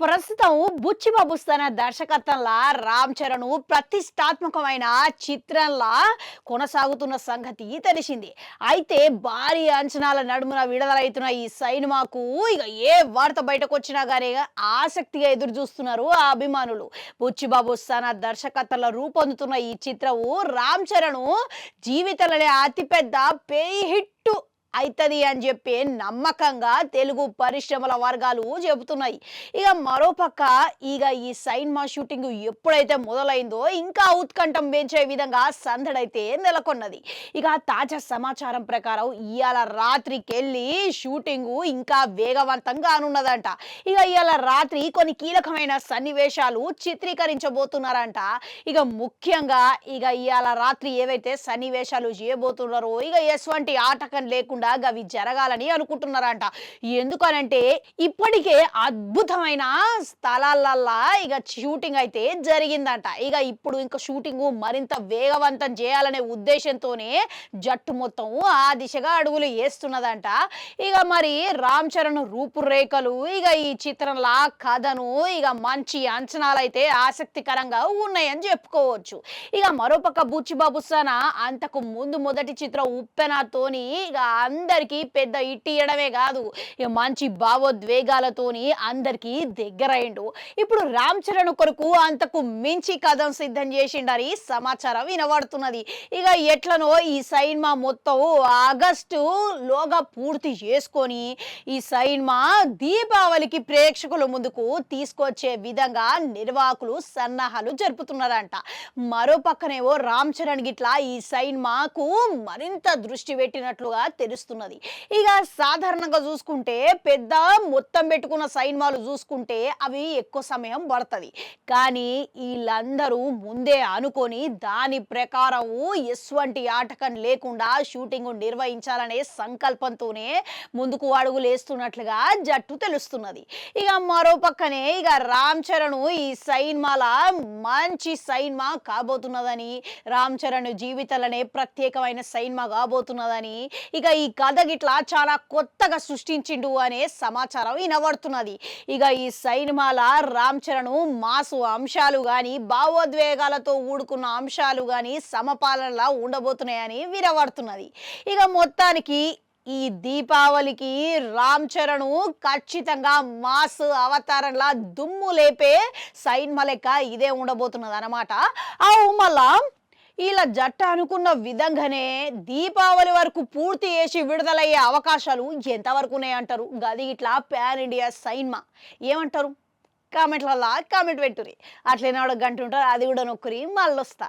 ప్రస్తుతం బుచ్చిబాబు తన దర్శకత్వంలా రామ్ చరణ్ ప్రతిష్టాత్మకమైన చిత్రంలా కొనసాగుతున్న సంగతి తెలిసింది. అయితే భారీ అంచనాల నడుమున విడుదలవుతున్న ఈ సినిమాకు ఇక ఏ వార్త బయటకు వచ్చినా గానీ ఆసక్తిగా ఎదురు చూస్తున్నారు ఆ అభిమానులు. బుచ్చిబాబు తన దర్శకత్వంలో రూపొందుతున్న ఈ చిత్రము రామ్ చరణ్ జీవితంలోనే అతిపెద్ద పేయి హిట్ అయితది అని చెప్పి నమ్మకంగా తెలుగు పరిశ్రమల వర్గాలు చెబుతున్నాయి. ఇక మరోపక్క ఈ సినిమా షూటింగ్ ఎప్పుడైతే మొదలైందో ఇంకా ఉత్కంఠం పెంచే విధంగా సందడైతే నెలకొన్నది. ఇక తాజా సమాచారం ప్రకారం ఇవాళ రాత్రికెళ్ళి షూటింగ్ ఇంకా వేగవంతంగా కానున్నదంట. ఇవాళ రాత్రి కొన్ని కీలకమైన సన్నివేశాలు చిత్రీకరించబోతున్నారంట. ముఖ్యంగా ఇవాళ రాత్రి ఏవైతే సన్నివేశాలు చేయబోతున్నారో ఎటువంటి ఆటకం లేకుండా అవి జరగాలని అనుకుంటున్నారంట. ఎందుకనంటే ఇప్పటికే అద్భుతమైన స్థలాలల్లా షూటింగ్ అయితే జరిగిందంట. ఇప్పుడు ఇంకా షూటింగ్ మరింత వేగవంతం చేయాలనే ఉద్దేశంతోనే జట్టు మొత్తం ఆ దిశగా అడుగులు వేస్తున్నదంట. మరి రామ్ చరణ్ రూపురేఖలు ఈ చిత్రంలా కథను మంచి అంచనాలు అయితే ఆసక్తికరంగా ఉన్నాయని చెప్పుకోవచ్చు. మరోపక్క బుచ్చిబాబు సన అంతకు ముందు మొదటి చిత్రం ఉప్పెనతోని అందరికీ పెద్ద ఇయ్యడమే కాదు మంచి భావోద్వేగాలతోని అందరికీ దగ్గరైండు. ఇప్పుడు రామ్ చరణ్ కొరకు అంతకు మించి కథం సిద్ధం చేసిండని సమాచారం వినబడుతున్నది. ఎట్లనో ఈ సినిమా మొత్తం ఆగస్టు లోగా పూర్తి చేసుకొని ఈ సినిమా దీపావళికి ప్రేక్షకుల ముందుకు తీసుకొచ్చే విధంగా నిర్వాహకులు సన్నాహాలు జరుపుతున్నారంట. మరో పక్కనేవో రామ్ చరణ్ గిట్లా ఈ సినిమాకు మరింత దృష్టి పెట్టినట్లుగా తెలుస్తున్నది. సాధారణంగా చూసుకుంటే పెద్ద మొత్తం పెట్టుకున్న సినిమాలు చూసుకుంటే అవి ఎక్కువ సమయం పడుతుంది. కానీ వీళ్ళందరూ ముందే అనుకొని దాని ప్రకారం ఎటువంటి ఆటకం లేకుండా షూటింగ్ నిర్వహించాలనే సంకల్పంతోనే ముందుకు అడుగులు వేస్తున్నట్లుగా జట్టు తెలుస్తున్నది. మరో పక్కనే రామ్ చరణ్ ఈ సినిమాల మంచి సినిమా కాబోతున్నదని, రామ్ చరణ్ జీవితంలోనే ప్రత్యేకమైన సినిమా కాబోతున్నదని, ఈ కథ గిట్లా చాలా కొత్తగా సృష్టించిండు అనే సమాచారం వినబడుతున్నది. ఈ సినిమాల రామ్ చరణ్ మాసు అంశాలు గాని, భావోద్వేగాలతో ఊడుకున్న అంశాలు గాని సమపాలనలా ఉండబోతున్నాయని వినబడుతున్నది. మొత్తానికి ఈ దీపావళికి రామ్ చరణ్ ఖచ్చితంగా మాస్ అవతారంలా దుమ్ము లేపే సినిమా లెక్క ఇదే ఉండబోతున్నది అన్నమాట. మళ్ళా ఇలా జట్టు అనుకున్న విధంగానే దీపావళి వరకు పూర్తి చేసి విడుదలయ్యే అవకాశాలు ఎంతవరకు ఉన్నాయంటారు? గది ఇట్లా ప్యాన్ ఇండియా సినిమా ఏమంటారు? కామెంట్లలో కామెంట్ పెట్టుర్రి. అట్లనే ఒక గంట ఉంటారు, అది కూడా నొక్కురి మళ్ళొస్తా.